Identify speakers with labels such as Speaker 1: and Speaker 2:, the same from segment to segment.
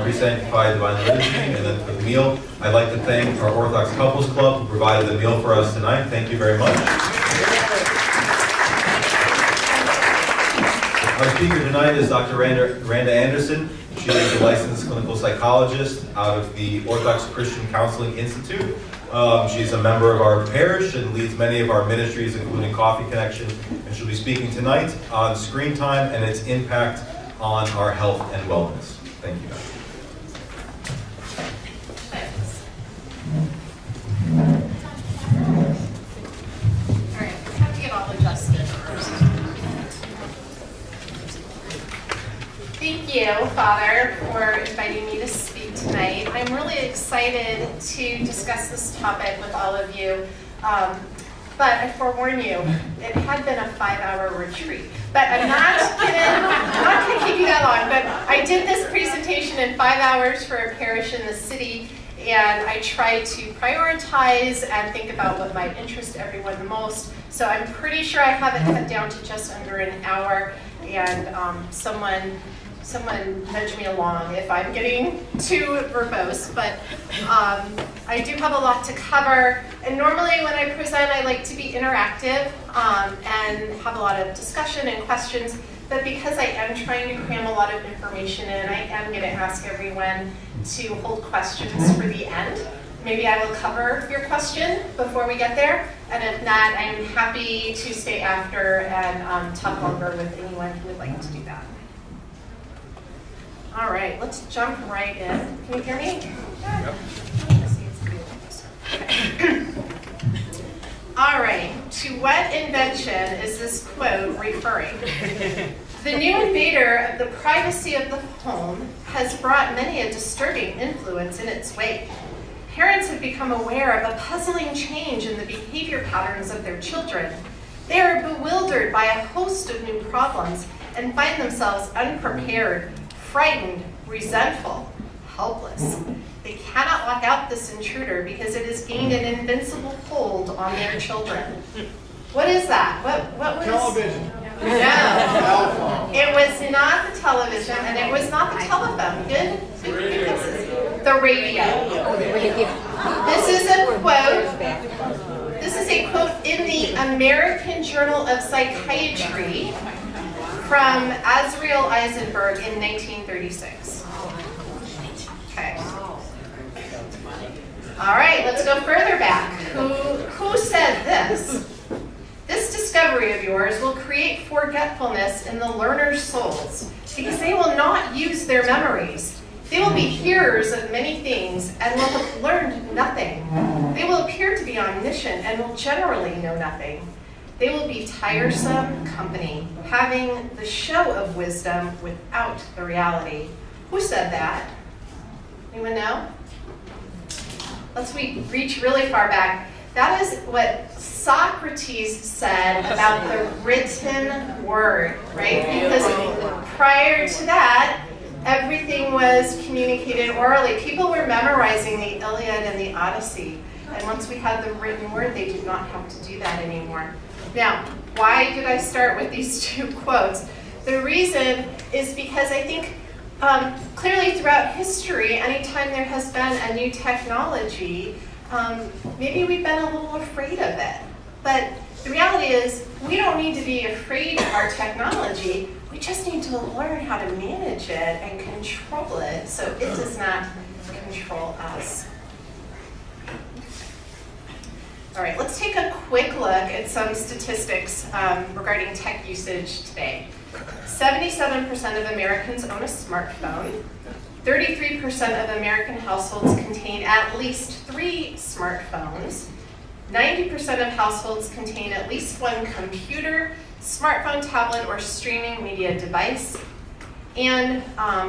Speaker 1: Pre-sanctified divine liturgy, and then for the meal. I'd like to thank our Orthodox Couples Club who provided the meal for us tonight. Thank you very much. Our speaker tonight is Dr. Randa Anderson. She is a licensed clinical psychologist out of the Orthodox Christian Counseling Institute. She's a member of our parish and leads many of our ministries, including Coffee Connection. And she'll be speaking tonight on screen time and its impact on our health and wellness. Thank you, Dr.
Speaker 2: Thank you, Father, for inviting me to speak tonight. I'm really excited to discuss this topic with all of you. But I forewarn you, it had been a 5-hour retreat. But I'm not going to keep you that long. But I did this presentation in 5 hours for a parish in the city, and I tried to prioritize and think about what might interest everyone the most. So I'm pretty sure I have it cut down to just under an hour, and someone nudge me along if I'm getting too verbose, but I do have a lot to cover, and normally when I present I like to be interactive and have a lot of discussion and questions, but because I am trying to cram a lot of information in, I am going to ask everyone to hold questions for the end. Maybe I will cover your question before we get there, and if not, I'm happy to stay after and talk longer with anyone who would like to do that. All right, let's jump right in. Can you hear me? Yep. Okay. All right, to what invention is this quote referring? The new invader of the privacy of the home has brought many a disturbing influence in its wake. Parents have become aware of a puzzling change in the behavior patterns of their children. They are bewildered by a host of new problems and find themselves unprepared, frightened, resentful, helpless. They cannot lock out this intruder because it has gained an invincible hold on their children. What is that? What was
Speaker 3: television?
Speaker 2: No. It was not the television, and it was not the telephone. Good? The radio. This is a quote. This is a quote in the American Journal of Psychiatry from Azriel Eisenberg in 1936. Okay. All right, let's go further back. Who said this? This discovery of yours will create forgetfulness in the learner's souls because they will not use their memories. They will be hearers of many things and will have learned nothing. They will appear to be omniscient and will generally know nothing. They will be tiresome company, having the show of wisdom without the reality. Who said that? Anyone know? Let's reach really far back. That is what Socrates said about the written word, right? Because prior to that, everything was communicated orally. People were memorizing the Iliad and the Odyssey. And once we had the written word, they did not have to do that anymore. Now, why did I start with these two quotes? The reason is because I think clearly throughout history, anytime there has been a new technology, maybe we've been a little afraid of it. But the reality is we don't need to be afraid of our technology. We just need to learn how to manage it and control it so it does not control us. All right, let's take a quick look at some statistics regarding tech usage today. 77% of Americans own a smartphone. 33% of American households contain at least 3 smartphones. 90% of households contain at least 1 computer, smartphone, tablet, or streaming media device. And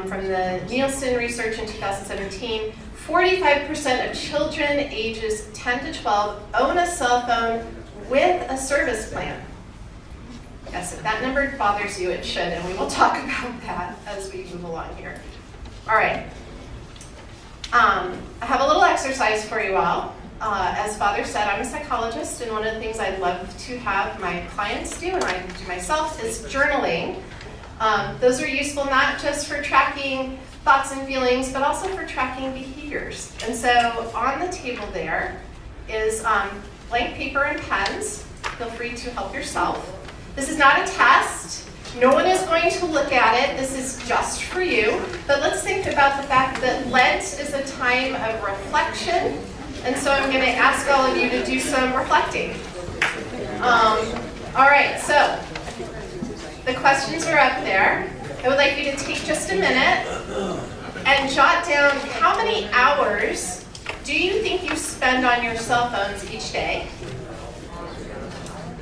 Speaker 2: from the Nielsen research in 2017, 45% of children ages 10 to 12 own a cell phone with a service plan. Yes, if that number bothers you, it should, and we will talk about that as we move along here. All right. I have a little exercise for you all. As Father said, I'm a psychologist, and one of the things I love to have my clients do, and I do myself, is journaling. Those are useful not just for tracking thoughts and feelings, but also for tracking behaviors. And so on the table there is blank paper and pens. Feel free to help yourself. This is not a test. No one is going to look at it. This is just for you. But let's think about the fact that Lent is a time of reflection. And so I'm going to ask all of you to do some reflecting. All right, so the questions are up there. I would like you to take just a minute and jot down how many hours do you think you spend on your cell phones each day?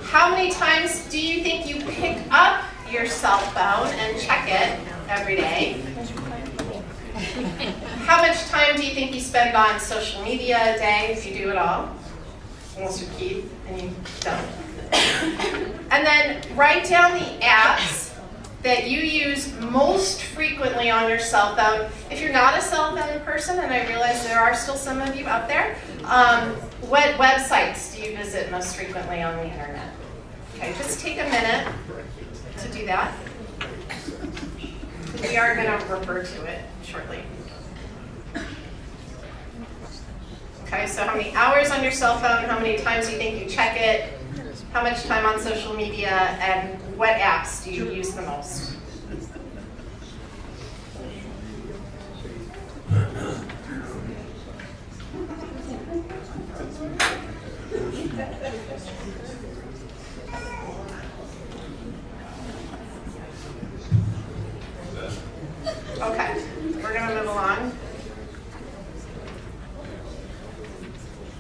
Speaker 2: How many times do you think you pick up your cell phone and check it every day? How much time do you think you spend on social media a day, if you do it all? Unless you're Keith and you don't. And then write down the apps that you use most frequently on your cell phone. If you're not a cell phone person, and I realize there are still some of you out there, what websites do you visit most frequently on the internet? Okay, just take a minute to do that. We are going to refer to it shortly. Okay, so how many hours on your cell phone, how many times do you think you check it, how much time on social media, and what apps do you use the most? Okay, we're going to move along.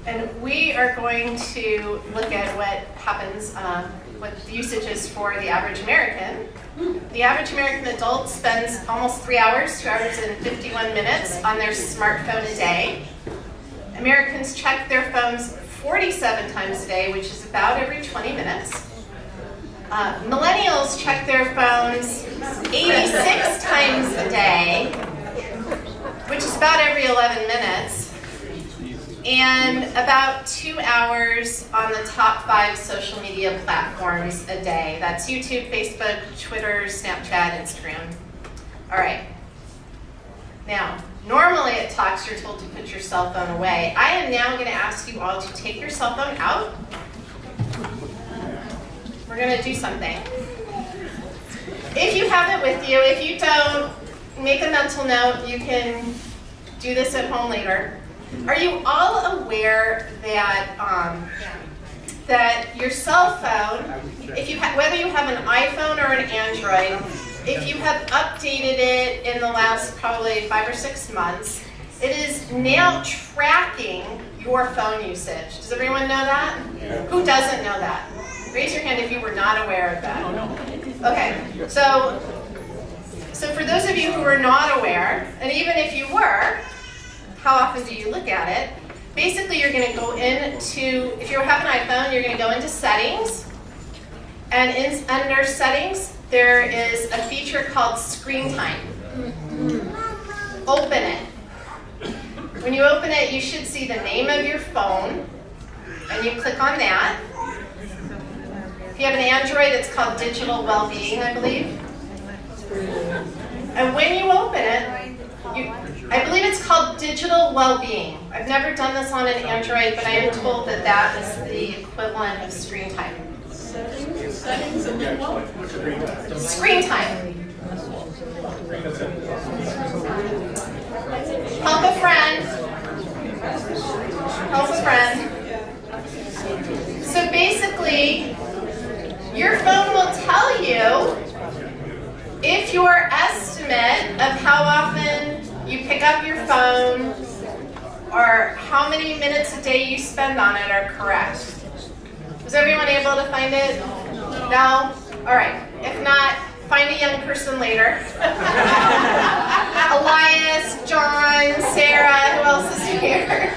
Speaker 2: And we are going to look at what happens, what the usage is for the average American. The average American adult spends almost 3 hours, 2 hours and 51 minutes on their smartphone a day. Americans check their phones 47 times a day, which is about every 20 minutes. Millennials check their phones 86 times a day, which is about every 11 minutes. And about 2 hours on the top 5 social media platforms a day. That's YouTube, Facebook, Twitter, Snapchat, Instagram. All right. Now, normally at talks you're told to put your cell phone away. I am now going to ask you all to take your cell phone out. We're going to do something. If you have it with you, if you don't, make a mental note. You can do this at home later. Are you all aware that that your cell phone, whether you have an iPhone or an Android, if you have updated it in the last probably 5 or 6 months, it is now tracking your phone usage. Does everyone know that? Yeah. Who doesn't know that? Raise your hand if you were not aware of that. Okay, so for those of you who are not aware, and even if you were, how often do you look at it? Basically, you're going to go into, if you have an iPhone, you're going to go into Settings. And under Settings, there is a feature called Screen Time. Open it. When you open it, you should see the name of your phone. And you click on that. If you have an Android, it's called Digital Wellbeing, I believe. And when you open it, I believe it's called Digital Wellbeing. I've never done this on an Android, but I am told that that is the equivalent of Screen Time.
Speaker 3: Settings and then what?
Speaker 2: Screen Time. Help a friend. Help a friend. So basically, your phone will tell you if your estimate of how often you pick up your phone or how many minutes a day you spend on it are correct. Was everyone able to find it? No? All right. If not, find a young person later. Elias, John, Sarah, who else is here?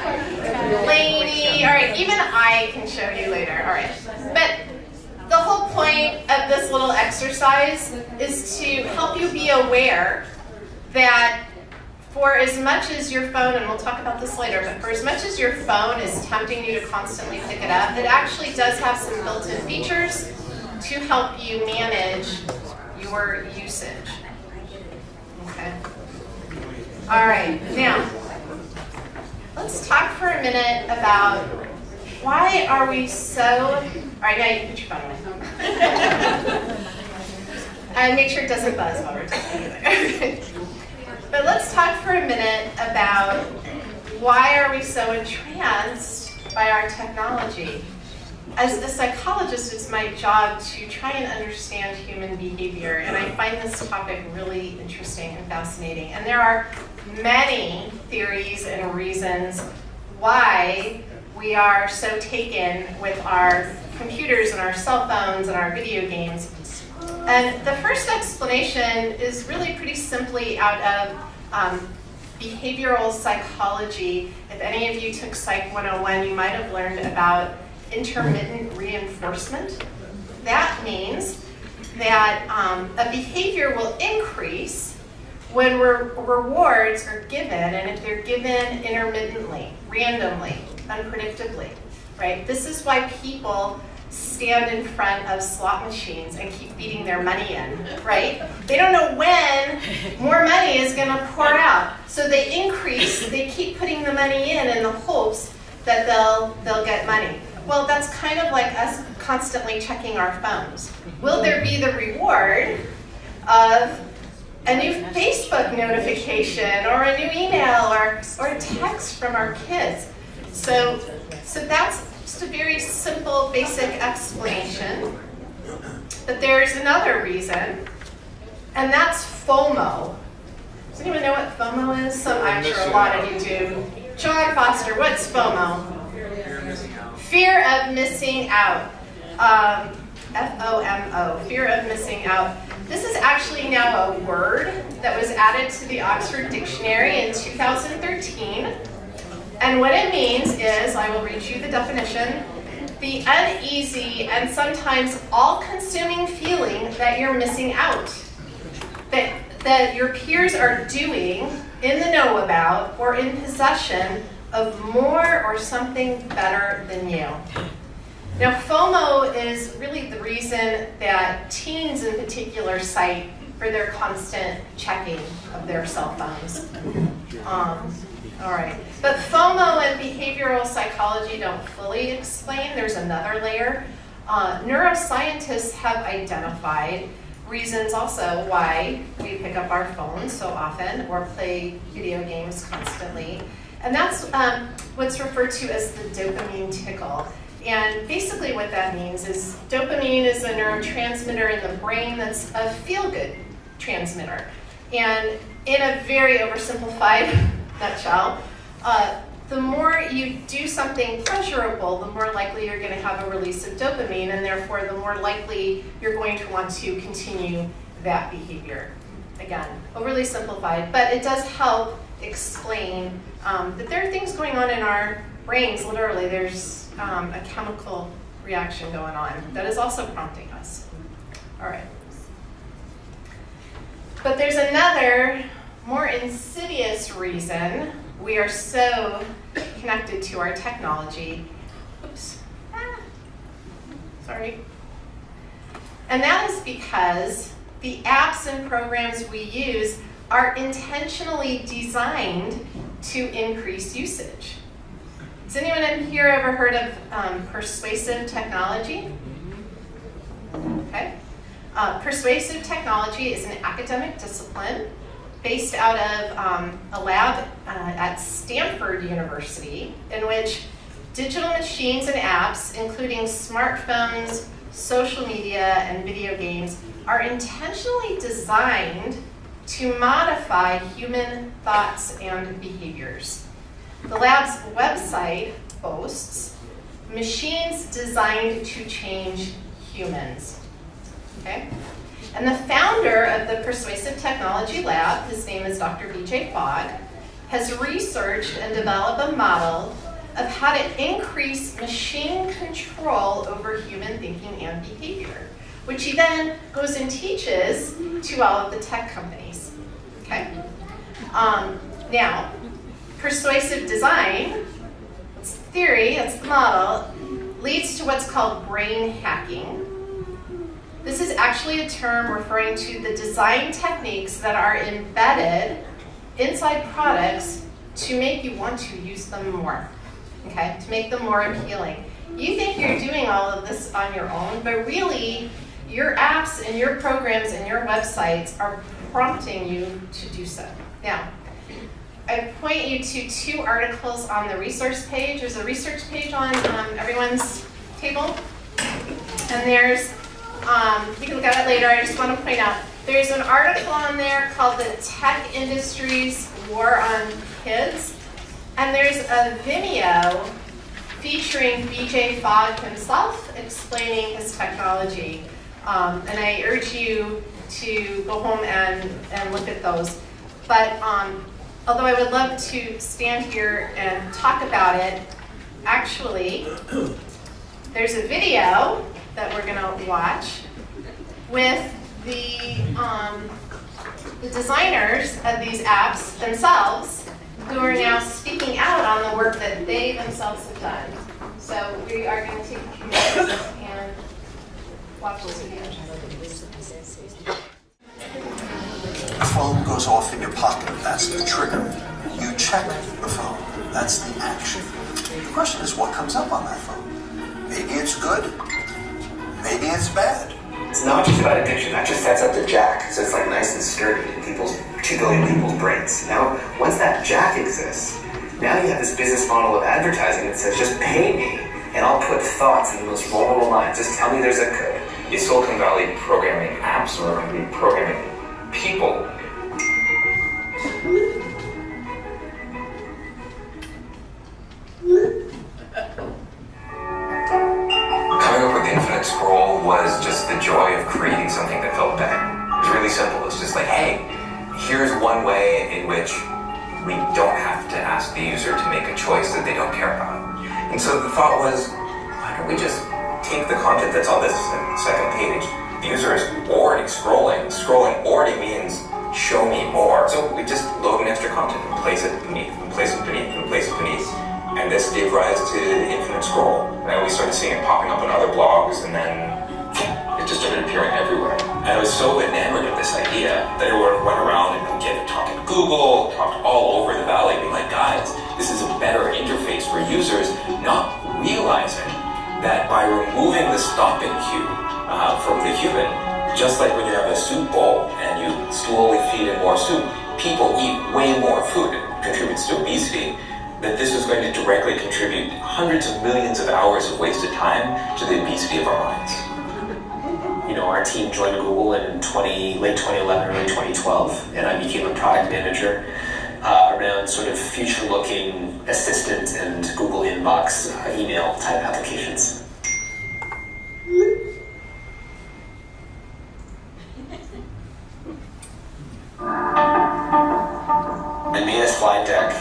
Speaker 2: Lainey. All right, even I can show you later. All right. But the whole point of this little exercise is to help you be aware that for as much as your phone, and we'll talk about this later, but for as much as your phone is tempting you to constantly pick it up, it actually does have some built-in features to help you manage your usage. Okay. All right, now, let's talk for a minute about why are we so, all right, now you can put your phone away. And make sure it doesn't buzz while we're talking either. But let's talk for a minute about why are we so entranced by our technology. As a psychologist, it's my job to try and understand human behavior, and I find this topic really interesting and fascinating. And there are many theories and reasons why we are so taken with our computers and our cell phones and our video games. And the first explanation is really pretty simply out of behavioral psychology. If any of you took Psych 101, you might have learned about intermittent reinforcement. That means that a behavior will increase when rewards are given, and if they're given intermittently, randomly, unpredictably, right? This is why people stand in front of slot machines and keep feeding their money in, right? They don't know when more money is going to pour out. So they keep putting the money in the hopes that they'll get money. Well, that's kind of like us constantly checking our phones. Will there be the reward of a new Facebook notification or a new email or a text from our kids? So that's just a very simple, basic explanation. But there's another reason, and that's FOMO. Does anyone know what FOMO is? I'm sure a lot of you do. John Foster, what's FOMO? Fear of missing out. FOMO, fear of missing out. This is actually now a word that was added to the Oxford Dictionary in 2013. And what it means is, I will read you the definition, the uneasy and sometimes all-consuming feeling that you're missing out, that your peers are doing, in the know about, or in possession of more or something better than you. Now, FOMO is really the reason that teens in particular cite for their constant checking of their cell phones. All right, but FOMO and behavioral psychology don't fully explain. There's another layer. Neuroscientists have identified reasons also why we pick up our phones so often or play video games constantly. And that's what's referred to as the dopamine tickle. And basically what that means is dopamine is a neurotransmitter in the brain that's a feel-good transmitter. And in a very oversimplified nutshell, the more you do something pleasurable, the more likely you're going to have a release of dopamine, and therefore the more likely you're going to want to continue that behavior. Again, overly simplified, but it does help explain that there are things going on in our brains, literally. There's a chemical reaction going on that is also prompting us. All right. But there's another more insidious reason we are so connected to our technology. Oops. Sorry. And that is because the apps and programs we use are intentionally designed to increase usage. Has anyone in here ever heard of persuasive technology? Okay. Persuasive technology is an academic discipline based out of a lab at Stanford University, in which digital machines and apps, including smartphones, social media, and video games, are intentionally designed to modify human thoughts and behaviors. The lab's website boasts machines designed to change humans. Okay? And the founder of the Persuasive Technology Lab, his name is Dr. B.J. Fogg, has researched and developed a model of how to increase machine control over human thinking and behavior, which he then goes and teaches to all of the tech companies. Okay? Now, persuasive design, it's theory, it's the model, leads to what's called brain hacking. This is actually a term referring to the design techniques that are embedded inside products to make you want to use them more, okay? To make them more appealing. You think you're doing all of this on your own, but really, your apps and your programs and your websites are prompting you to do so. Now, I point you to 2 articles on the resource page. There's a research page on everyone's table. And there's, you can look at it later, I just want to point out, there's an article on there called The Tech Industry's War on Kids. And there's a video featuring BJ Fogg himself explaining his technology. And I urge you to go home and look at those. But although I would love to stand here and talk about it, actually, there's a video that we're going to watch with the designers of these apps themselves, who are now speaking out on the work that they themselves have done. So we are going to take a few minutes and watch this video.
Speaker 4: The phone goes off in your pocket. That's the trigger. You check the phone. That's the action. The question is, what comes up on that phone? Maybe it's good. Maybe it's bad.
Speaker 5: It's not just about addiction. That just sets up the jack, so it's like nice and sturdy in 2 billion people's brains. Now, once that jack exists, now you have this business model of advertising that says, just pay me, and I'll put thoughts in the most vulnerable minds. Just tell me there's a code.
Speaker 6: Is Silicon Valley programming apps, or are we programming people? Coming up with Infinite Scroll was just the joy of creating something that felt bad. It was really simple. It's just like, hey, here's one way in which we don't have to ask the user to make a choice that they don't care about. And so the thought was, why don't we just take the content that's on this second page. The user is already scrolling. Scrolling already means show me more. So we just load an extra content and place it beneath, and place it beneath, and place it beneath. And this gave rise to Infinite Scroll. And we started seeing it popping up on other blogs, and then it just started appearing everywhere. And I was so enamored of this idea that I went around and talked to Google, talked all over the valley, being like, guys, this is a better interface for users, not realizing that by removing the stopping cue from the human, just like when you have a soup bowl and you slowly feed in more soup, people eat way more food. It contributes to obesity. That this is going to directly contribute hundreds of millions of hours of wasted time to the obesity of our minds.
Speaker 7: You know, our team joined Google in late 2011, early 2012, and I became a product manager around sort of future-looking assistant and Google inbox email type applications. I made a slide deck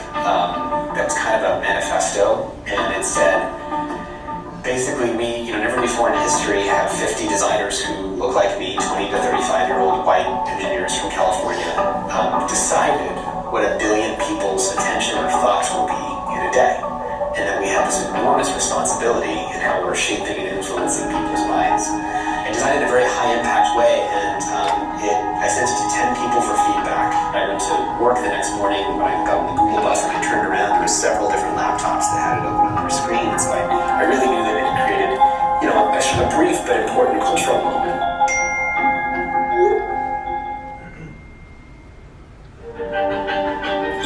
Speaker 7: that was kind of a manifesto, and it said, basically me, never before in history have 50 designers who look like me, 20 to 35-year-old white engineers from California, decided what 1 billion people's attention or thoughts will be in a day. And that we have this enormous responsibility in how we're shaping and influencing people's minds. I designed it in a very high-impact way, and I sent it to 10 people for feedback. I went to work the next morning when I got on the Google bus and I turned around, there were several different laptops that had it open on their screen. And so I really knew that it created, a brief but important cultural moment.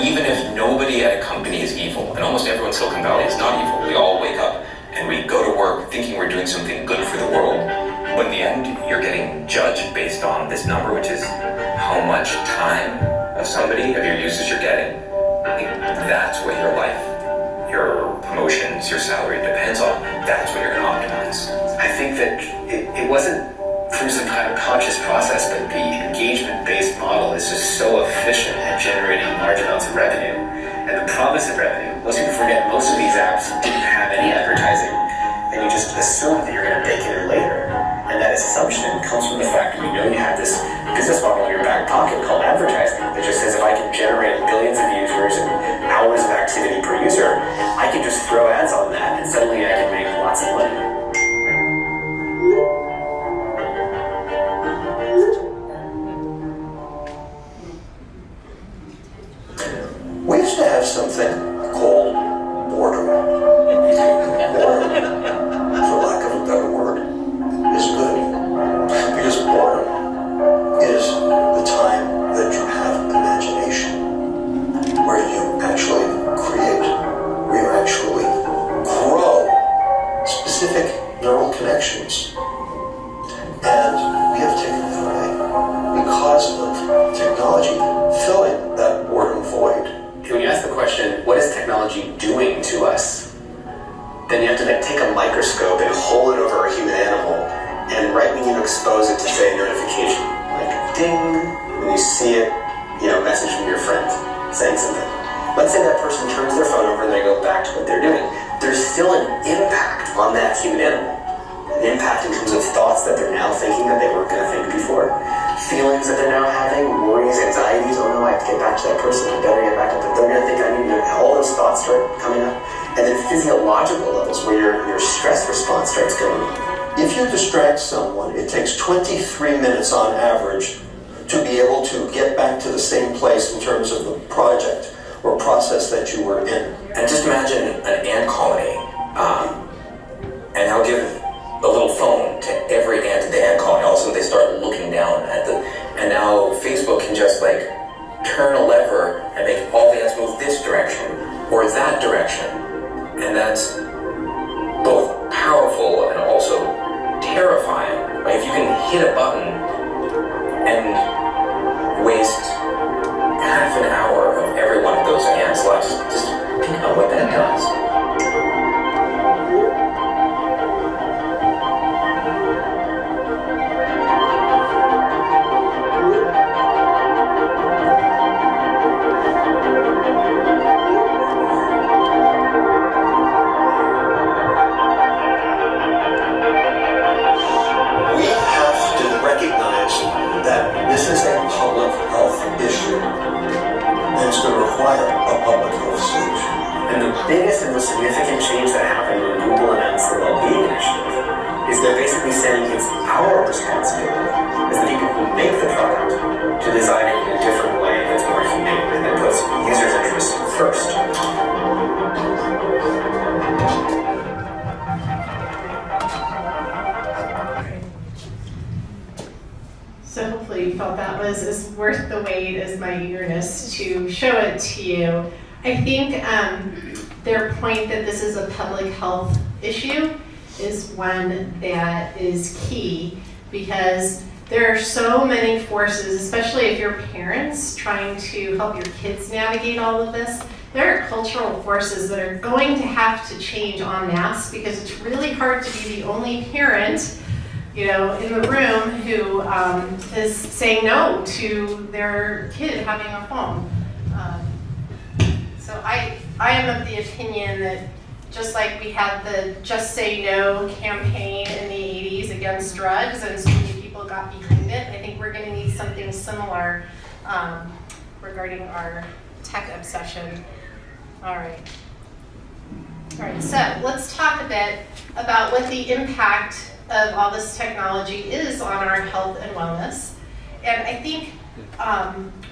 Speaker 6: Even if nobody at a company is evil, and almost everyone in Silicon Valley is not evil, we all wake up and we go to work thinking we're doing something good for the world, but in the end, you're getting judged based on this number, which is how much time of your users you're getting. That's what your life, your promotions, your salary depends on. That's what you're going to optimize.
Speaker 7: I think that it wasn't through some kind of conscious process, but the engagement-based model is just so efficient at generating large amounts of revenue. And the promise of revenue. Most people forget most of these apps didn't have any advertising, and you just assume that you're going to bake it in later. And that assumption comes from the fact that you know you have this business model in your back pocket called advertising that just says if I can generate billions of users and hours of activity per user, I can just throw ads on that and suddenly I can make lots of money.
Speaker 4: We used to have something called boredom. Boredom, for lack of a better word, is good. Because boredom is the time that you have imagination, where you actually create, where you actually grow specific neural connections. And we have taken it away because of technology filling that boredom void.
Speaker 7: When you ask the question, what is technology doing to us? Then you have to take a microscope and hold it over a human animal, and right when you expose it to, say, a notification, like ding, when you see it, message from your friend saying something. Let's say that person turns their phone over and they go back to what they're doing. There's still an impact on that human animal. An impact in terms of thoughts that they're now thinking that they weren't going to think before. Feelings that they're now having, worries, anxieties, oh no, I have to get back to that person, I better get back to them, they're going to think I need to, all those thoughts start coming up. And then physiological levels where your stress response starts going on.
Speaker 4: If you distract someone, it takes 23 minutes on average to be able to get back to the same place in terms of the project or process that you were in.
Speaker 6: And just imagine an ant colony, and I'll give a little phone to every ant at the ant colony. All of a sudden they start looking down at and now Facebook can just turn a lever and make all the ants move this direction or that direction. And that's both powerful and also terrifying. If you can hit a button and waste half an hour of every one of those ants' lives, just think about what that does.
Speaker 7: Biggest and most significant change that happened when Google announced the well-being initiative is they're basically saying it's our responsibility as the people who make the product to design it in a different way that's more humane and that puts users' interests first.
Speaker 2: So hopefully you felt that was as worth the wait as my eagerness to show it to you. I think their point that this is a public health issue is one that is key because there are so many forces, especially if you're parents trying to help your kids navigate all of this. There are cultural forces that are going to have to change en masse because it's really hard to be the only parent in the room who is saying no to their kid having a phone. So I am of the opinion that just like we had the Just Say No campaign in the 80s against drugs and so many people got behind it, I think we're going to need something similar regarding our tech obsession. All right, so let's talk a bit about what the impact of all this technology is on our health and wellness. And I think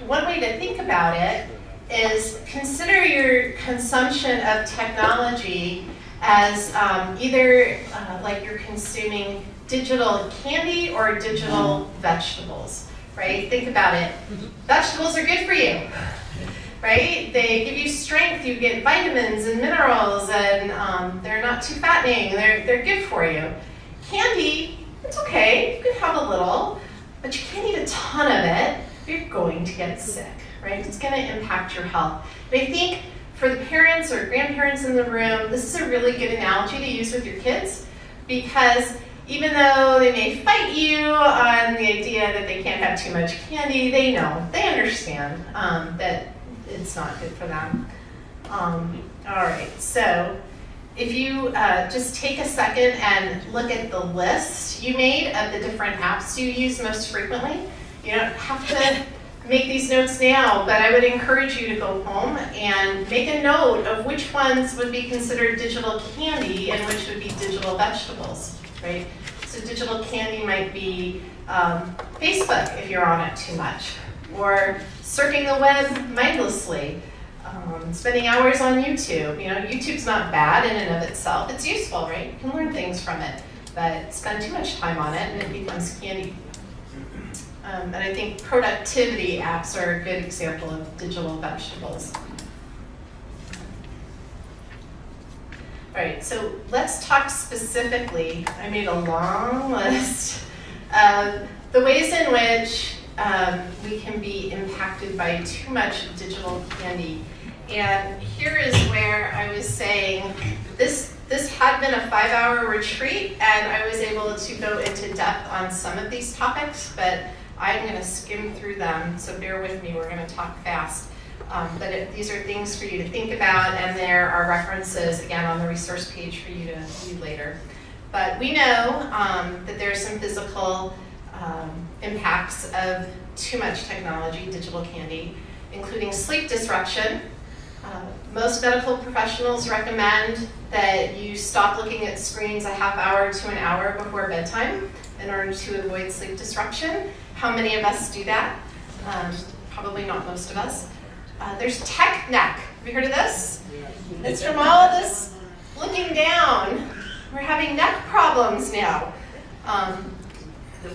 Speaker 2: one way to think about it is consider your consumption of technology as either like you're consuming digital candy or digital vegetables, right? Think about it. Vegetables are good for you, right? They give you strength, you get vitamins and minerals, and they're not too fattening, they're good for you. Candy, it's okay, you can have a little, but you can't eat a ton of it, you're going to get sick, right? It's going to impact your health. And I think for the parents or grandparents in the room, this is a really good analogy to use with your kids because even though they may fight you on the idea that they can't have too much candy, they know, they understand that it's not good for them. All right, so if you just take a second and look at the list you made of the different apps you use most frequently, you don't have to make these notes now, but I would encourage you to go home and make a note of which ones would be considered digital candy and which would be digital vegetables, right? So digital candy might be Facebook if you're on it too much, or surfing the web mindlessly, spending hours on YouTube. You know, YouTube's not bad in and of itself. It's useful, right? You can learn things from it, but spend too much time on it and it becomes candy. And I think productivity apps are a good example of digital vegetables. All right, so let's talk specifically. I made a long list of the ways in which we can be impacted by too much digital candy. And here is where I was saying this had been a 5-hour retreat, and I was able to go into depth on some of these topics, but I'm going to skim through them, so bear with me, we're going to talk fast. But these are things for you to think about, and there are references, again, on the resource page for you to read later. But we know that there are some physical impacts of too much technology, digital candy, including sleep disruption. Most medical professionals recommend that you stop looking at screens a half hour to an hour before bedtime in order to avoid sleep disruption. How many of us do that? Probably not most of us. There's tech neck. Have you heard of this? It's from all of this looking down. We're having neck problems now.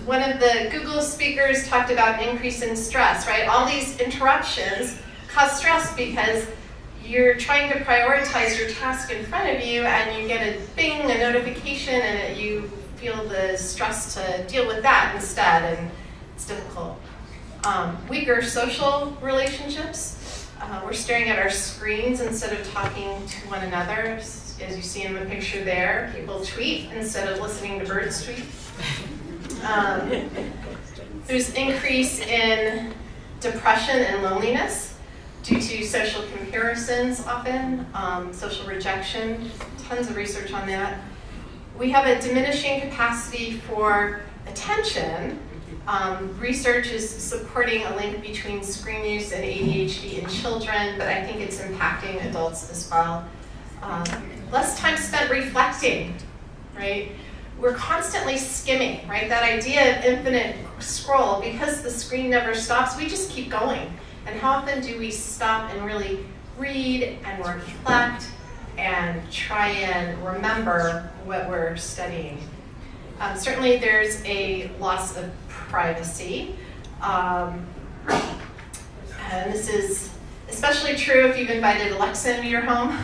Speaker 2: One of the Google speakers talked about an increase in stress, right? All these interruptions cause stress because you're trying to prioritize your task in front of you and you get a bing, a notification, and you feel the stress to deal with that instead, and it's difficult. Weaker social relationships. We're staring at our screens instead of talking to one another. As you see in the picture there, people tweet instead of listening to birds tweet. There's increase in depression and loneliness due to social comparisons often, social rejection, tons of research on that. We have a diminishing capacity for attention. Research is supporting a link between screen use and ADHD in children, but I think it's impacting adults as well. Less time spent reflecting, right? We're constantly skimming, right? That idea of infinite scroll, because the screen never stops, we just keep going. And how often do we stop and really read and reflect and try and remember what we're studying? Certainly there's a loss of privacy. And this is especially true if you've invited Alexa into your home.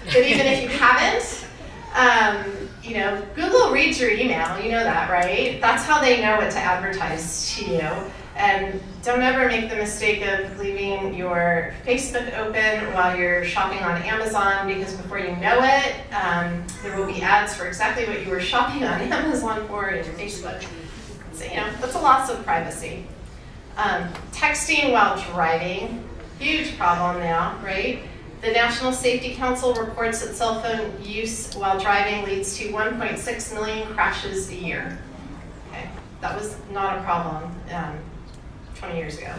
Speaker 2: But even if you haven't, Google reads your email, you know that, right? That's how they know what to advertise to you. And don't ever make the mistake of leaving your Facebook open while you're shopping on Amazon, because before you know it, there will be ads for exactly what you were shopping on Amazon for in your Facebook. So, that's a loss of privacy. Texting while driving, huge problem now, right? The National Safety Council reports that cell phone use while driving leads to 1.6 million crashes a year. Okay, that was not a problem 20 years ago.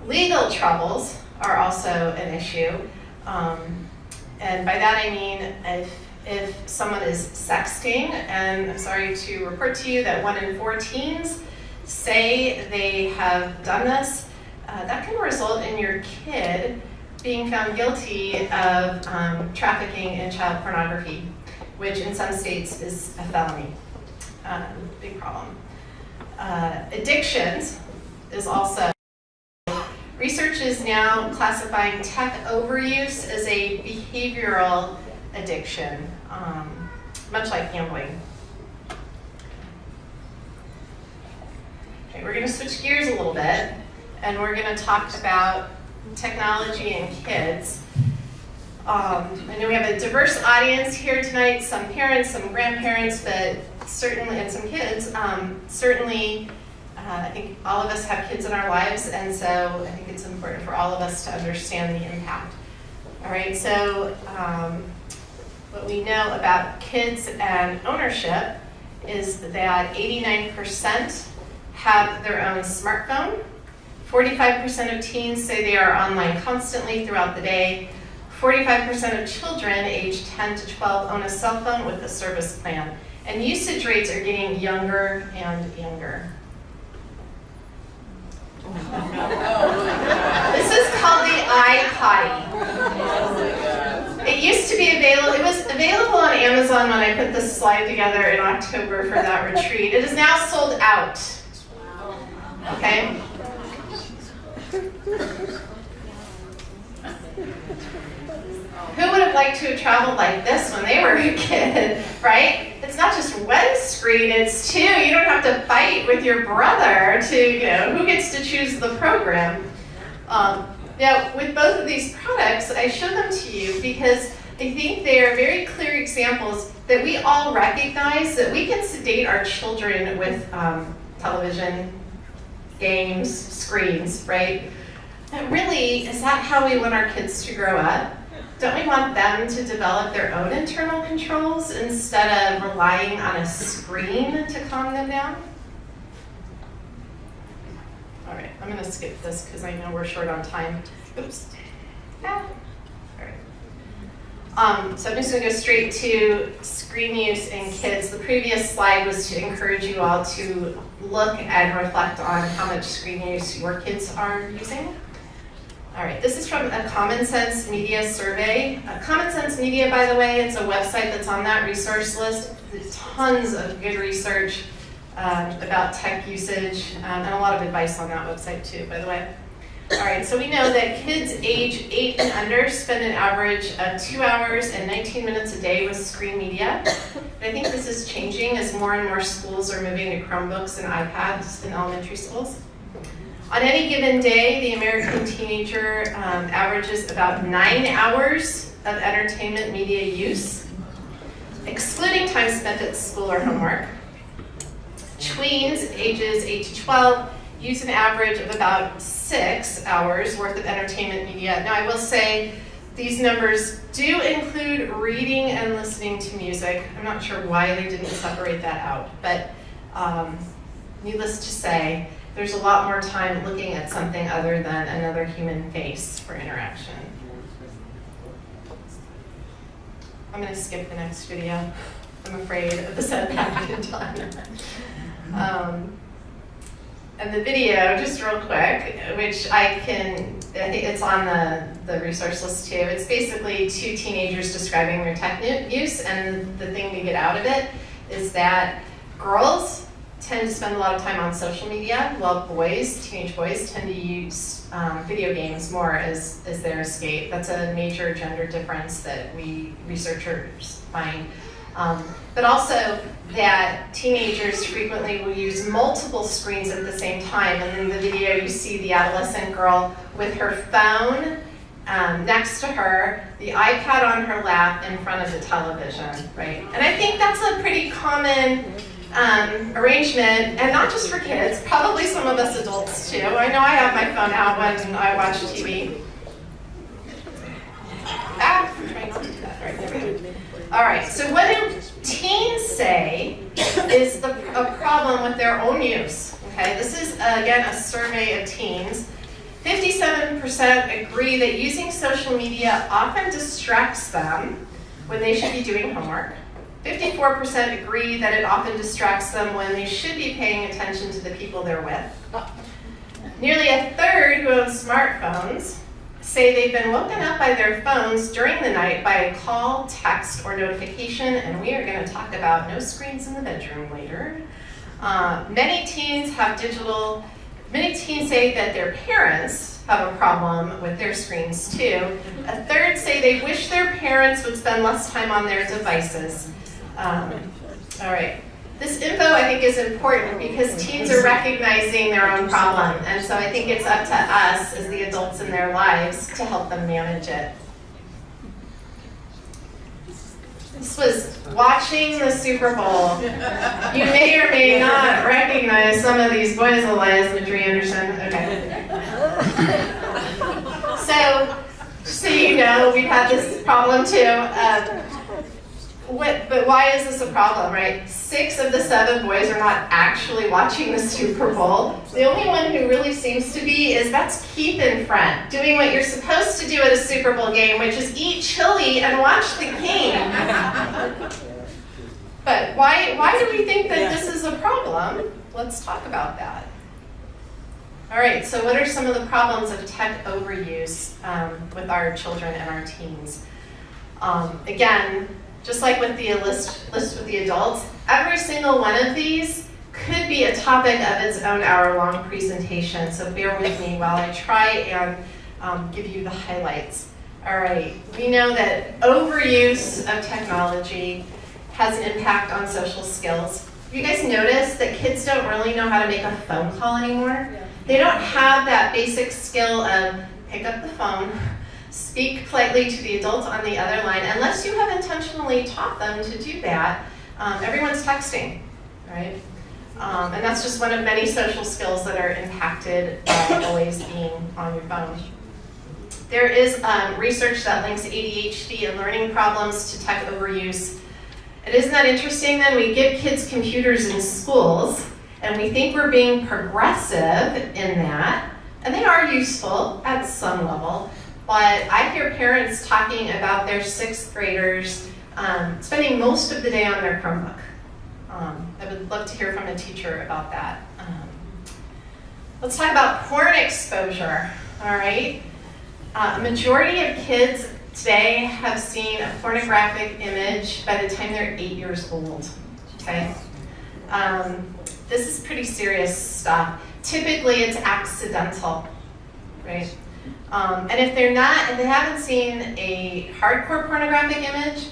Speaker 2: Legal troubles are also an issue. And by that I mean if someone is sexting, and I'm sorry to report to you that 1 in 4 teens say they have done this, that can result in your kid being found guilty of trafficking in child pornography, which in some states is a felony. Big problem. Addictions is also. Research is now classifying tech overuse as a behavioral addiction, much like gambling. Okay, we're going to switch gears a little bit, and we're going to talk about technology and kids. I know we have a diverse audience here tonight, some parents, some grandparents, but certainly, and some kids. Certainly, I think all of us have kids in our lives, and so I think it's important for all of us to understand the impact. All right, so what we know about kids and ownership is that 89% have their own smartphone. 45% of teens say they are online constantly throughout the day. 45% of children aged 10 to 12 own a cell phone with a service plan. And usage rates are getting younger and younger. This is called the iPotty. It used to be available, it was available on Amazon when I put this slide together in October for that retreat. It is now sold out. Okay? Who would have liked to have traveled like this when they were a kid, right? It's not just one screen, it's two. You don't have to fight with your brother to, who gets to choose the program. Now, with both of these products, I show them to you because I think they are very clear examples that we all recognize that we can sedate our children with television, games, screens, right? But really, is that how we want our kids to grow up? Don't we want them to develop their own internal controls instead of relying on a screen to calm them down? All right, I'm going to skip this because I know we're short on time. Oops. Ah. All right. So I'm just going to go straight to screen use in kids. The previous slide was to encourage you all to look and reflect on how much screen use your kids are using. All right, this is from a Common Sense Media survey. Common Sense Media, by the way, it's a website that's on that resource list. There's tons of good research about tech usage and a lot of advice on that website too, by the way. All right, so we know that kids age 8 and under spend an average of 2 hours and 19 minutes a day with screen media. But I think this is changing as more and more schools are moving to Chromebooks and iPads in elementary schools. On any given day, the American teenager averages about 9 hours of entertainment media use, excluding time spent at school or homework. Tweens, ages 8 to 12, use an average of about 6 hours worth of entertainment media. Now, I will say these numbers do include reading and listening to music. I'm not sure why they didn't separate that out, but needless to say, there's a lot more time looking at something other than another human face for interaction. I'm going to skip the next video. I'm afraid of the setback in time. And the video, just real quick, which I think it's on the resource list too. It's basically two teenagers describing their tech use, and the thing we get out of it is that girls tend to spend a lot of time on social media, while teenage boys, tend to use video games more as their escape. That's a major gender difference that researchers find. But also that teenagers frequently will use multiple screens at the same time. And in the video, you see the adolescent girl with her phone next to her, the iPad on her lap in front of the television, right? And I think that's a pretty common arrangement, and not just for kids, probably some of us adults too. I know I have my phone out when I watch TV. Try not to do that. All right, there we go. All right, so what do teens say is a problem with their own use? Okay, this is, again, a survey of teens. 57% agree that using social media often distracts them when they should be doing homework. 54% agree that it often distracts them when they should be paying attention to the people they're with. Nearly a third who own smartphones say they've been woken up by their phones during the night by a call, text, or notification, and we are going to talk about no screens in the bedroom later. Many teens say that their parents have a problem with their screens too. A third say they wish their parents would spend less time on their devices. All right. This info, I think, is important because teens are recognizing their own problem, and so I think it's up to us as the adults in their lives to help them manage it. This was watching the Super Bowl. You may or may not recognize some of these boys, Elias, Randa Anderson. Okay. So you know, know, we've had this problem too. But why is this a problem, right? 6 of the 7 boys are not actually watching the Super Bowl. The only one who really seems to be that's Keith in front, doing what you're supposed to do at a Super Bowl game, which is eat chili and watch the game. But why do we think that this is a problem? Let's talk about that. All right, so what are some of the problems of tech overuse with our children and our teens? Again, just like with the list with the adults, every single one of these could be a topic of its own hour-long presentation, so bear with me while I try and give you the highlights. All right, we know that overuse of technology has an impact on social skills. Have you guys noticed that kids don't really know how to make a phone call anymore?
Speaker 3: Yeah.
Speaker 2: They don't have that basic skill of pick up the phone, speak politely to the adult on the other line, unless you have intentionally taught them to do that. Everyone's texting, right? And that's just one of many social skills that are impacted by always being on your phone. There is research that links ADHD and learning problems to tech overuse. And isn't that interesting then? We give kids computers in schools, and we think we're being progressive in that, and they are useful at some level. But I hear parents talking about their 6th graders spending most of the day on their Chromebook. I would love to hear from a teacher about that. Let's talk about porn exposure, all right? A majority of kids today have seen a pornographic image by the time they're 8 years old, okay? This is pretty serious stuff. Typically, it's accidental, right? And if they haven't seen a hardcore pornographic image,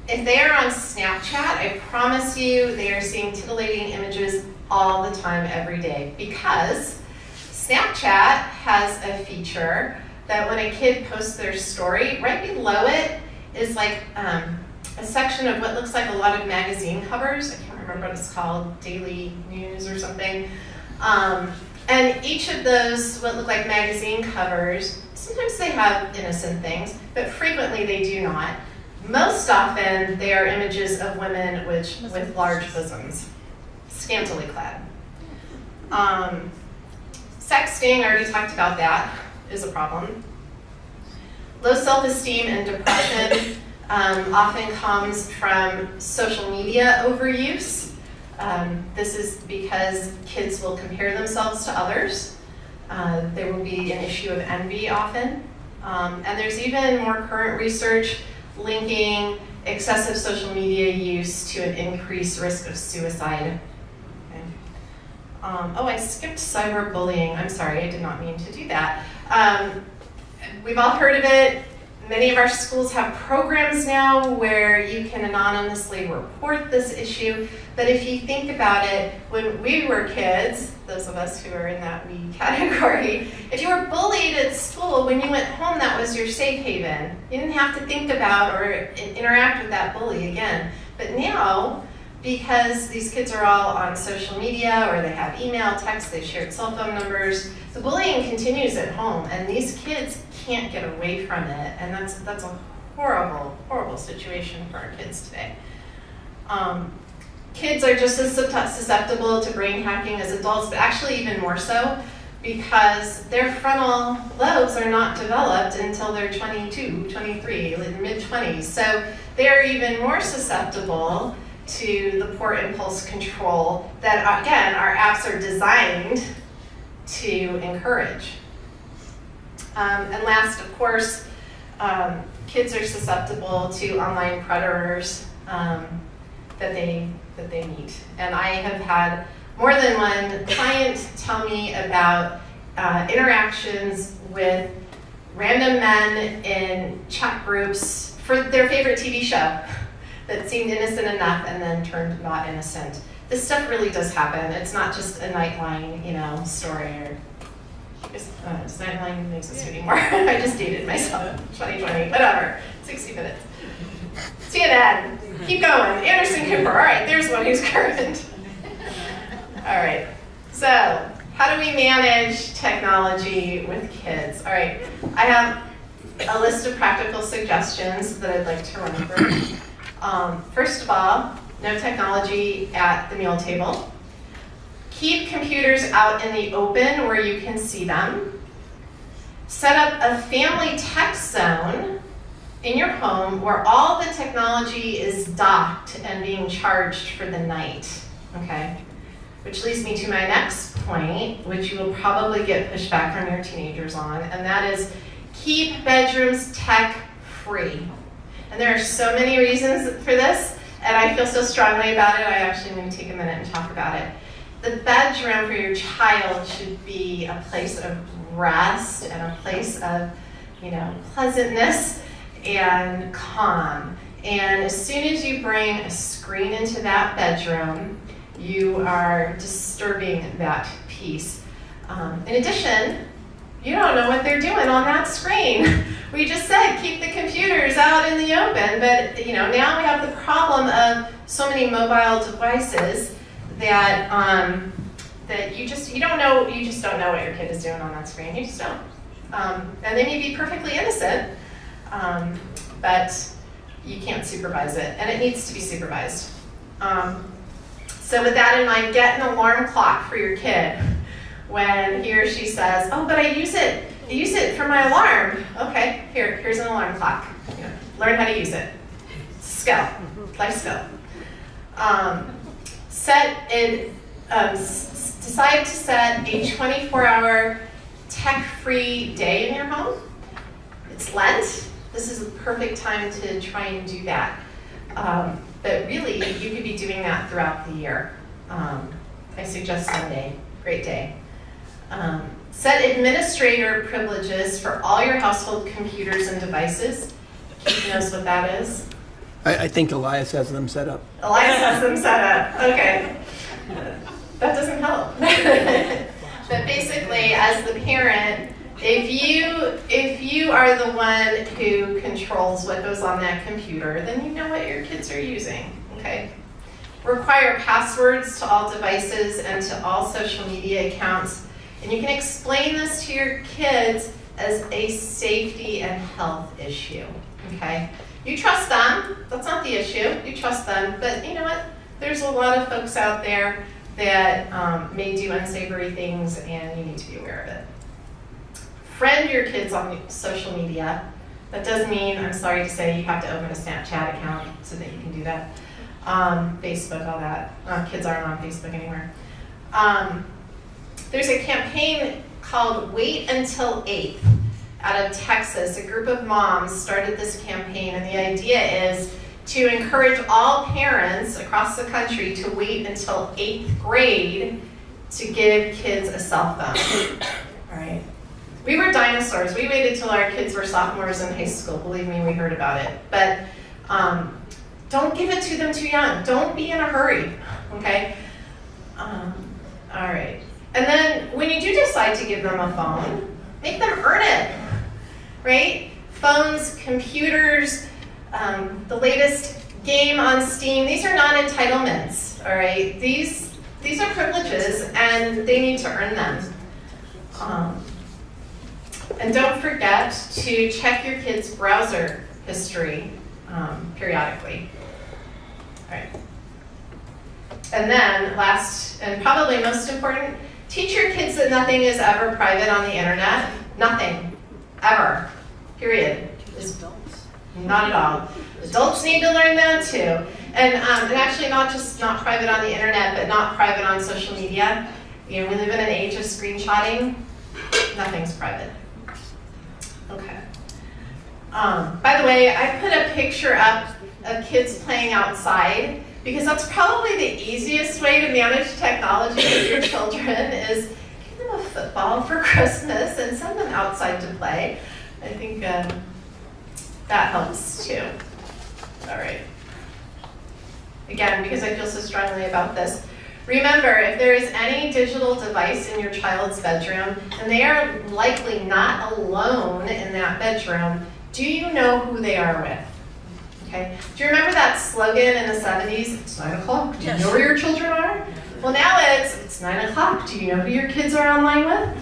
Speaker 2: if they are on Snapchat, I promise you they are seeing titillating images all the time, every day, because Snapchat has a feature that when a kid posts their story, right below it is like a section of what looks like a lot of magazine covers. I can't remember what it's called, Daily News or something. And each of those, what look like magazine covers, sometimes they have innocent things, but frequently they do not. Most often, they are images of women with large bosoms, scantily clad. Sexting, I already talked about that, is a problem. Low self-esteem and depression often comes from social media overuse. This is because kids will compare themselves to others. There will be an issue of envy often. And there's even more current research linking excessive social media use to an increased risk of suicide. Okay. I skipped cyberbullying. I'm sorry, I did not mean to do that. We've all heard of it. Many of our schools have programs now where you can anonymously report this issue. But if you think about it, when we were kids, those of us who are in that we category, if you were bullied at school, when you went home, that was your safe haven. You didn't have to think about or interact with that bully again. But now, because these kids are all on social media or they have email, text, they shared cell phone numbers, the bullying continues at home, and these kids can't get away from it, and that's a horrible, horrible situation for our kids today. Kids are just as susceptible to brain hacking as adults, but actually even more so, because their frontal lobes are not developed until they're 22, 23, mid-20s. So they're even more susceptible to the poor impulse control that, again, our apps are designed to encourage. And last, of course, kids are susceptible to online predators that they meet. And I have had more than one client tell me about interactions with random men in chat groups for their favorite TV show that seemed innocent enough and then turned not innocent. This stuff really does happen. It's not just a Nightline, story or does Nightline exist anymore? I just dated myself. 2020, whatever. 60 minutes. CNN. Keep going. Anderson Cooper. All right, there's one who's current. All right. So, how do we manage technology with kids? All right. I have a list of practical suggestions that I'd like to run through. First of all, no technology at the meal table. Keep computers out in the open where you can see them. Set up a family tech zone in your home where all the technology is docked and being charged for the night, okay? Which leads me to my next point, which you will probably get pushback from your teenagers on, and that is keep bedrooms tech-free. And there are so many reasons for this, and I feel so strongly about it, I actually am going to take a minute and talk about it. The bedroom for your child should be a place of rest and a place of, pleasantness and calm. And as soon as you bring a screen into that bedroom, you are disturbing that peace. In addition, you don't know what they're doing on that screen. We just said keep the computers out in the open, but now we have the problem of so many mobile devices that that you just don't know what your kid is doing on that screen. You just don't. And they may be perfectly innocent, but you can't supervise it, and it needs to be supervised. So with that in mind, get an alarm clock for your kid when he or she says, "Oh, but I use it for my alarm." Okay, here's an alarm clock. Learn how to use it. Skill, life skill. Decide to set a 24-hour tech-free day in your home. It's Lent. This is a perfect time to try and do that. But really, you could be doing that throughout the year. I suggest Sunday, great day. Set administrator privileges for all your household computers and devices. Keith knows what that is.
Speaker 8: I think Elias has them set up.
Speaker 2: Elias has them set up, okay. That doesn't help. But basically, as the parent, if you are the one who controls what goes on that computer, then you know what your kids are using, okay? Require passwords to all devices and to all social media accounts. And you can explain this to your kids as a safety and health issue, okay? You trust them, that's not the issue, you trust them, but you know what? There's a lot of folks out there that may do unsavory things and you need to be aware of it. Friend your kids on social media. That does mean, I'm sorry to say, you have to open a Snapchat account so that you can do that. Facebook, all that. Kids aren't on Facebook anymore. There's a campaign called Wait Until 8th out of Texas. A group of moms started this campaign, and the idea is to encourage all parents across the country to wait until 8th grade to give kids a cell phone. All right. We were dinosaurs. We waited till our kids were sophomores in high school. Believe me, we heard about it. But don't give it to them too young. Don't be in a hurry, okay? All right. And then when you do decide to give them a phone, make them earn it, right? Phones, computers, the latest game on Steam, these are not entitlements, all right? These are privileges, and they need to earn them. And don't forget to check your kids' browser history periodically. All right. And then last, and probably most important, teach your kids that nothing is ever private on the internet. Nothing. Ever. Period. Not at all. Adults need to learn that too. And actually not private on the internet, but not private on social media. We live in an age of screenshotting. Nothing's private. Okay. By the way, I put a picture up of kids playing outside because that's probably the easiest way to manage technology with your children is give them a football for Christmas and send them outside to play. I think that helps too. All right. Again, because I feel so strongly about this, remember, if there is any digital device in your child's bedroom, and they are likely not alone in that bedroom, do you know who they are with? Okay. Do you remember that slogan in the 70s? It's 9 o'clock. Do you know where your children are? Well, now it's 9 o'clock. Do you know who your kids are online with?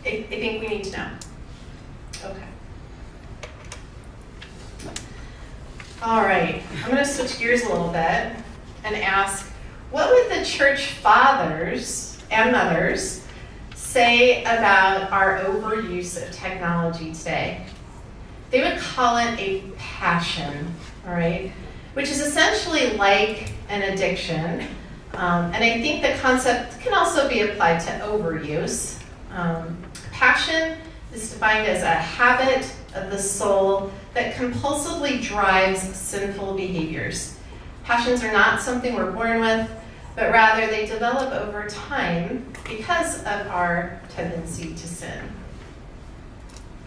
Speaker 2: I think we need to know. Okay. All right, I'm going to switch gears a little bit and ask, what would the church fathers and mothers say about our overuse of technology today? They would call it a passion, all right, which is essentially like an addiction. And I think the concept can also be applied to overuse. Passion is defined as a habit of the soul that compulsively drives sinful behaviors. Passions are not something we're born with, but rather they develop over time because of our tendency to sin.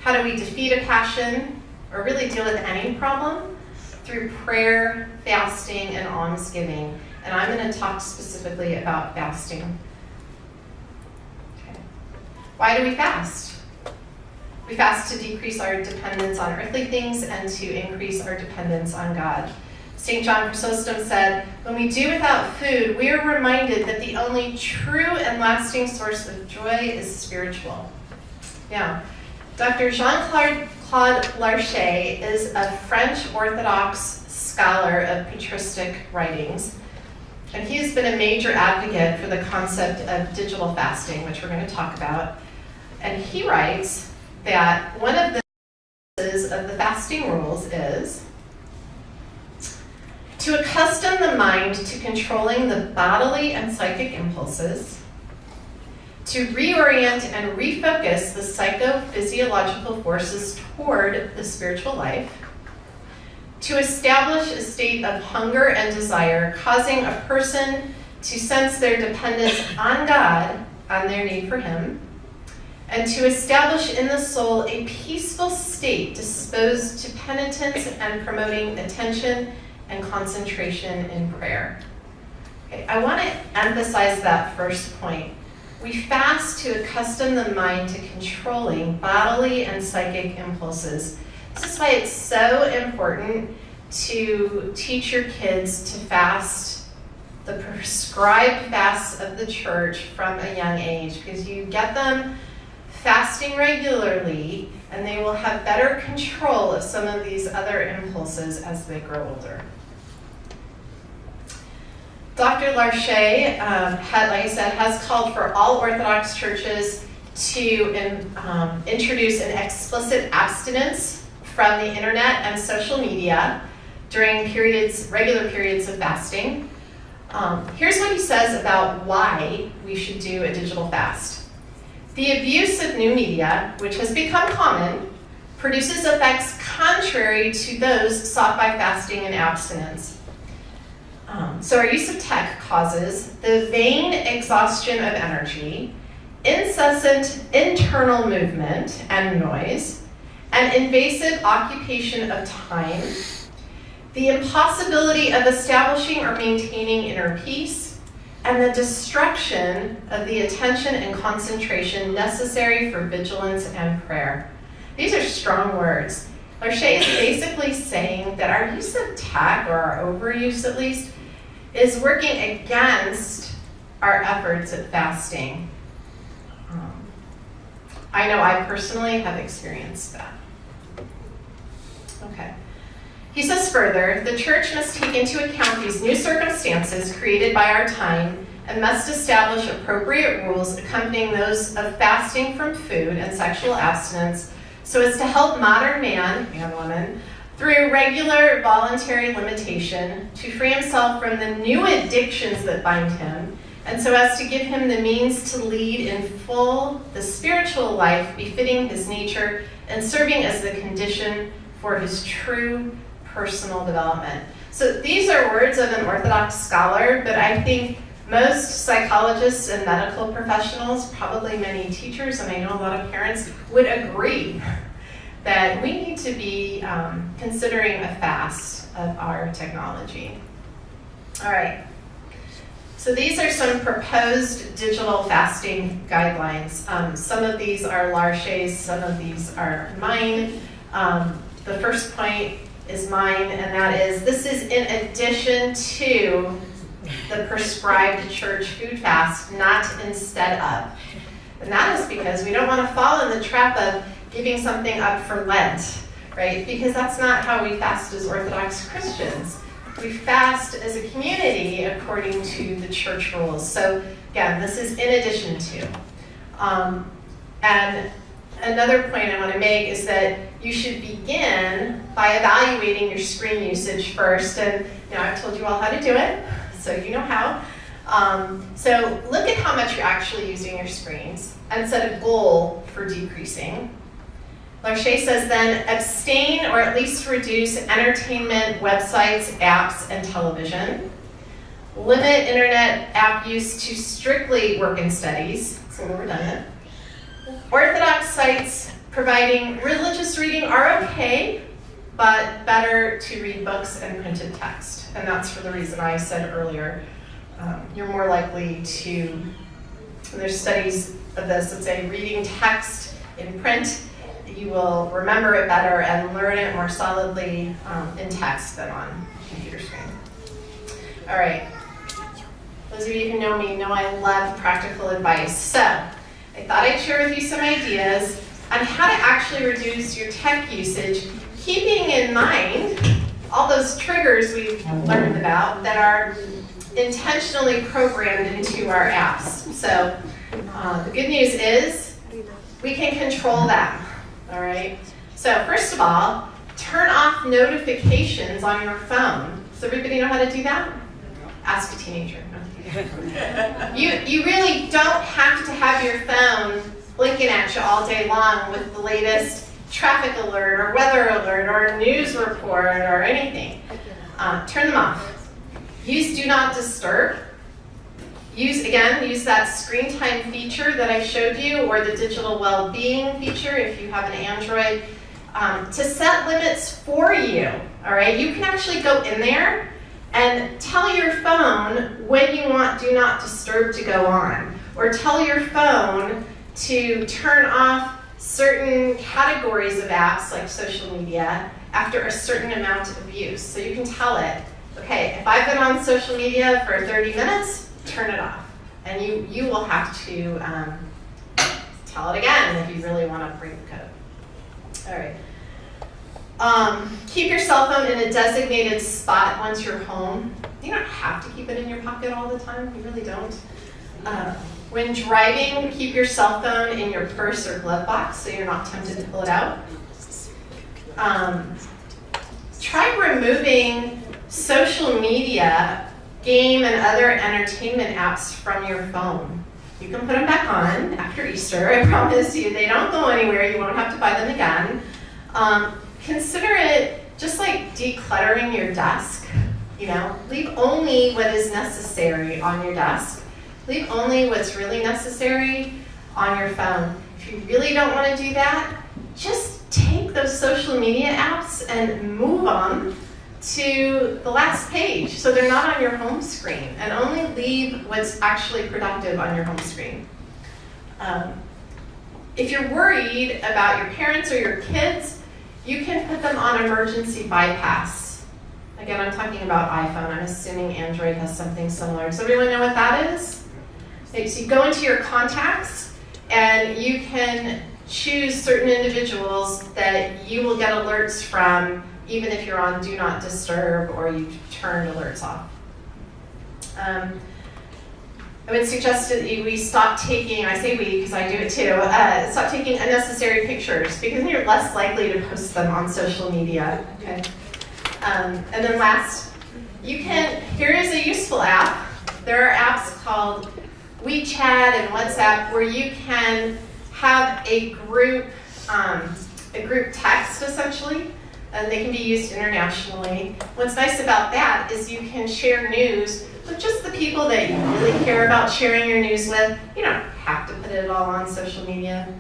Speaker 2: How do we defeat a passion or really deal with any problem? Through prayer, fasting, and almsgiving. And I'm going to talk specifically about fasting. Okay. Why do we fast? We fast to decrease our dependence on earthly things and to increase our dependence on God. St. John Chrysostom said, when we do without food, we are reminded that the only true and lasting source of joy is spiritual. Now, Dr. Jean-Claude Larcher is a French Orthodox scholar of patristic writings, and he has been a major advocate for the concept of digital fasting, which we're going to talk about. And he writes that one of the fasting rules is to accustom the mind to controlling the bodily and psychic impulses, to reorient and refocus the psychophysiological forces toward the spiritual life, to establish a state of hunger and desire, causing a person to sense their dependence on God, on their need for Him, and to establish in the soul a peaceful state disposed to penitence and promoting attention and concentration in prayer. Okay, I want to emphasize that first point. We fast to accustom the mind to controlling bodily and psychic impulses. This is why it's so important to teach your kids to fast the prescribed fasts of the church from a young age, because you get them fasting regularly and they will have better control of some of these other impulses as they grow older. Dr. Larcher, like I said, has called for all Orthodox churches to introduce an explicit abstinence from the internet and social media during regular periods of fasting. Here's what he says about why we should do a digital fast. The abuse of new media, which has become common, produces effects contrary to those sought by fasting and abstinence. So our use of tech causes the vain exhaustion of energy, incessant internal movement and noise, and invasive occupation of time, the impossibility of establishing or maintaining inner peace, and the destruction of the attention and concentration necessary for vigilance and prayer. These are strong words. Larcher is basically saying that our use of tech, or our overuse at least, is working against our efforts at fasting. I know I personally have experienced that. Okay. He says further, the church must take into account these new circumstances created by our time and must establish appropriate rules accompanying those of fasting from food and sexual abstinence so as to help modern man and woman through regular voluntary limitation to free himself from the new addictions that bind him, and so as to give him the means to lead in full the spiritual life befitting his nature and serving as the condition for his true personal development. So these are words of an Orthodox scholar, but I think most psychologists and medical professionals, probably many teachers, and I know a lot of parents, would agree that we need to be considering a fast of our technology. All right. So these are some proposed digital fasting guidelines. Some of these are Larcher's, some of these are mine. The first point is mine, and that is, this is in addition to the prescribed church food fast, not instead of. And that is because we don't want to fall in the trap of giving something up for Lent, right? Because that's not how we fast as Orthodox Christians. We fast as a community according to the church rules. So again, this is in addition to. And another point I want to make is that you should begin by evaluating your screen usage first. And I've told you all how to do it, so you know how. So look at how much you're actually using your screens and set a goal for decreasing. Larche says then abstain or at least reduce entertainment websites, apps, and television. Limit internet app use to strictly work and studies. It's a little redundant. Orthodox sites providing religious reading are okay, but better to read books and printed text. And that's for the reason I said earlier. You're more likely to, there's studies of this that say reading text in print, you will remember it better and learn it more solidly in text than on computer screen. All right. Those of you who know me know I love practical advice. So I thought I'd share with you some ideas on how to actually reduce your tech usage, keeping in mind all those triggers we've learned about that are intentionally programmed into our apps. So the good news is we can control them, all right? So first of all, turn off notifications on your phone. Does everybody know how to do that? Ask a teenager. You really don't have to have your phone blinking at you all day long with the latest traffic alert or weather alert or news report or anything. Turn them off. Use Do Not Disturb. Use that screen time feature that I showed you, or the digital well-being feature if you have an Android, to set limits for you, all right? You can actually go in there and tell your phone when you want Do Not Disturb to go on, or tell your phone to turn off certain categories of apps like social media after a certain amount of use. So you can tell it, okay, if I've been on social media for 30 minutes, turn it off. And you will have to tell it again if you really want to break the code. All right. Keep your cell phone in a designated spot once you're home. You don't have to keep it in your pocket all the time. You really don't. When driving, keep your cell phone in your purse or glove box so you're not tempted to pull it out. Try removing social media, game, and other entertainment apps from your phone. You can put them back on after Easter. I promise you, they don't go anywhere. You won't have to buy them again. Consider it just like decluttering your desk. Leave only what is necessary on your desk. Leave only what's really necessary on your phone. If you really don't want to do that, just take those social media apps and move them to the last page so they're not on your home screen, and only leave what's actually productive on your home screen. If you're worried about your parents or your kids, you can put them on emergency bypass. Again, I'm talking about iPhone. I'm assuming Android has something similar. Does everyone know what that is? Okay, so you go into your contacts and you can choose certain individuals that you will get alerts from even if you're on Do Not Disturb or you've turned alerts off. I would suggest that we stop taking, I say we because I do it too, stop taking unnecessary pictures because then you're less likely to post them on social media. Okay. And then last, here is a useful app. There are apps called WeChat and WhatsApp where you can have a group text essentially, and they can be used internationally. What's nice about that is you can share news with just the people that you really care about sharing your news with. You don't have to put it all on social media.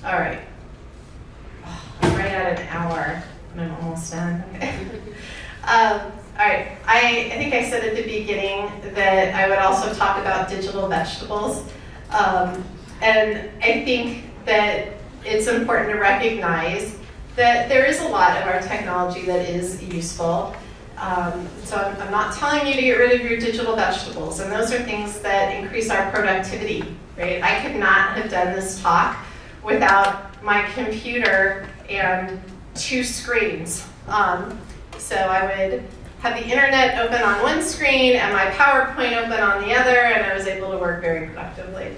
Speaker 2: All right. I'm right at an hour, and I'm almost done. Okay. All right, I think I said at the beginning that I would also talk about digital vegetables. And I think that it's important to recognize that there is a lot of our technology that is useful. So I'm not telling you to get rid of your digital vegetables, and those are things that increase our productivity, right? I could not have done this talk without my computer and 2 screens. So I would have the internet open on one screen and my PowerPoint open on the other, and I was able to work very productively.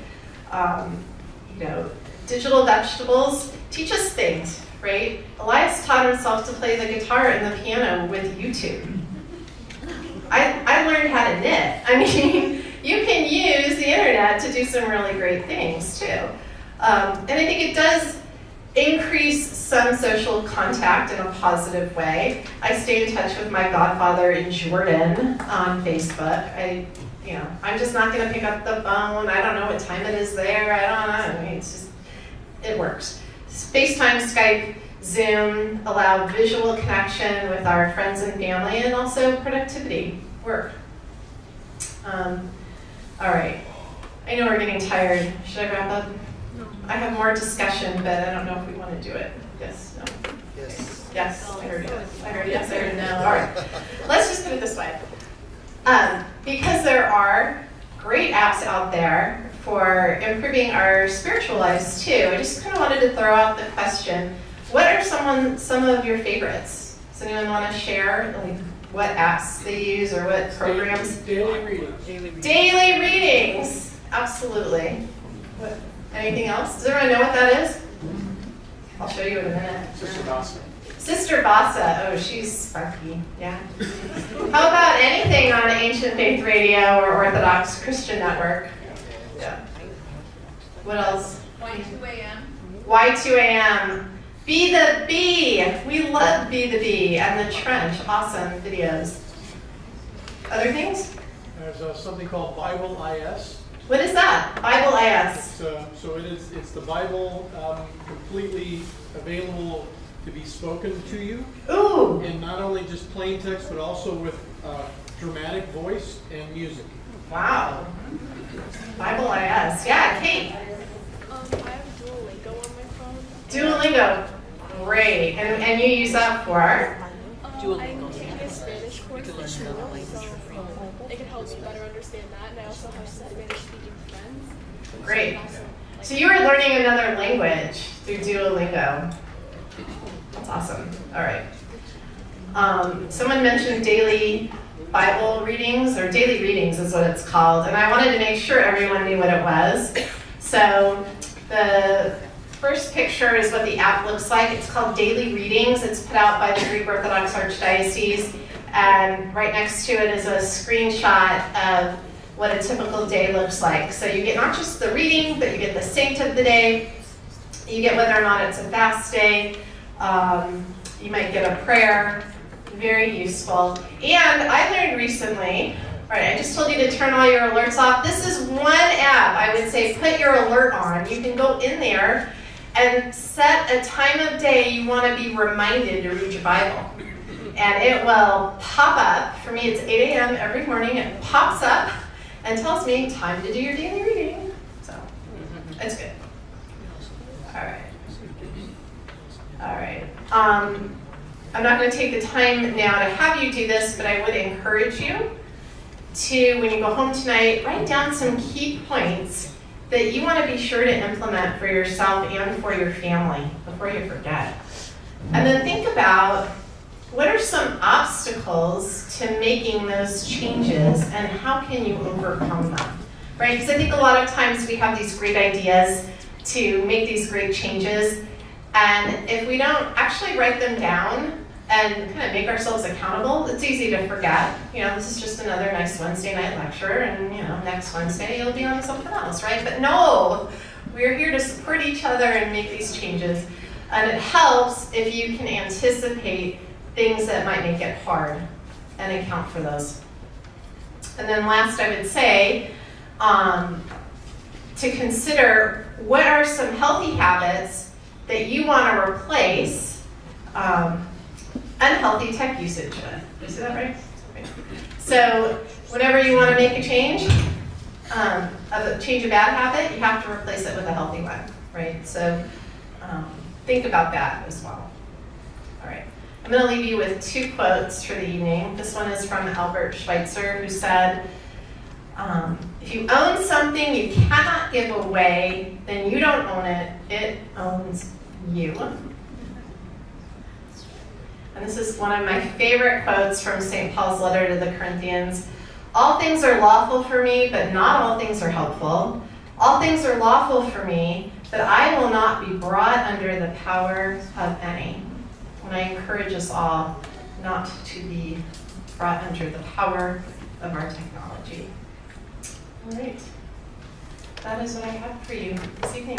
Speaker 2: Digital vegetables teach us things, right? Elias taught himself to play the guitar and the piano with YouTube. I learned how to knit. I mean, you can use the internet to do some really great things too. And I think it does increase some social contact in a positive way. I stay in touch with my godfather in Jordan on Facebook. I'm just not going to pick up the phone. I don't know what time it is there. I don't know. I mean, it works. FaceTime, Skype, Zoom allow visual connection with our friends and family, and also productivity, work. All right. I know we're getting tired. Should I wrap up? I have more discussion, but I don't know if we want to do it. Yes? No?
Speaker 8: Yes.
Speaker 2: Yes, I heard yes. I heard yes, I heard no. All right. Let's just put it this way. Because there are great apps out there for improving our spiritual lives too, I just kind of wanted to throw out the question, what are some of your favorites? Does anyone want to share what apps they use or what programs?
Speaker 3: Daily readings.
Speaker 2: Daily readings, absolutely. Anything else? Does everyone know what that is? I'll show you in a minute.
Speaker 3: Sister Dawson.
Speaker 2: Sister Vasa, oh, she's spunky, yeah. How about anything on Ancient Faith Radio or Orthodox Christian Network? Yeah. What else?
Speaker 3: Y2AM.
Speaker 2: Y2AM. Be the Bee. We love Be the Bee and The Trench. Awesome videos. Other things?
Speaker 3: There's something called Bible IS.
Speaker 2: What is that? Bible IS.
Speaker 3: It's the Bible completely available to be spoken to you.
Speaker 2: Ooh.
Speaker 3: And not only just plain text, but also with dramatic voice and music.
Speaker 2: Wow. Bible IS. Yeah, Kate.
Speaker 9: I have Duolingo on my phone.
Speaker 2: Duolingo. Great. And you use that for?
Speaker 9: I'm taking a Spanish course this school, so it can help me better understand that. And I also have some Spanish-speaking friends.
Speaker 2: Great. So you are learning another language through Duolingo. That's awesome. All right. Someone mentioned daily Bible readings, or daily readings is what it's called, and I wanted to make sure everyone knew what it was. So the first picture is what the app looks like. It's called Daily Readings. It's put out by the Greek Orthodox Archdiocese, and right next to it is a screenshot of what a typical day looks like. So you get not just the reading, but you get the saint of the day. You get whether or not it's a fast day. You might get a prayer. Very useful. And I learned recently, I just told you to turn all your alerts off. This is one app I would say put your alert on. You can go in there and set a time of day you want to be reminded to read your Bible. And it will pop up. For me, it's 8 a.m. every morning. It pops up and tells me time to do your daily reading. So, it's good. All right. All right. I'm not going to take the time now to have you do this, but I would encourage you to, when you go home tonight, write down some key points that you want to be sure to implement for yourself and for your family before you forget. And then think about what are some obstacles to making those changes and how can you overcome them, right? Because I think a lot of times we have these great ideas to make these great changes, and if we don't actually write them down and kind of make ourselves accountable, it's easy to forget. This is just another nice Wednesday night lecture, and next Wednesday you'll be on something else, right? But no, we're here to support each other and make these changes. And it helps if you can anticipate things that might make it hard and account for those. And then last, I would say, to consider what are some healthy habits that you want to replace unhealthy tech usage with. Did I say that right? Okay. So whenever you want to make a change, a bad habit, you have to replace it with a healthy one, right? So think about that as well. All right. I'm going to leave you with 2 quotes for the evening. This one is from Albert Schweitzer, who said, if If you own something you cannot give away, then you don't own it, it owns you. And this is one of my favorite quotes from St. Paul's letter to the Corinthians. All things are lawful for me, but not all things are helpful. All things are lawful for me, but I will not be brought under the power of any. And I encourage us all not to be brought under the power of our technology. All right. That is what I have for you this evening.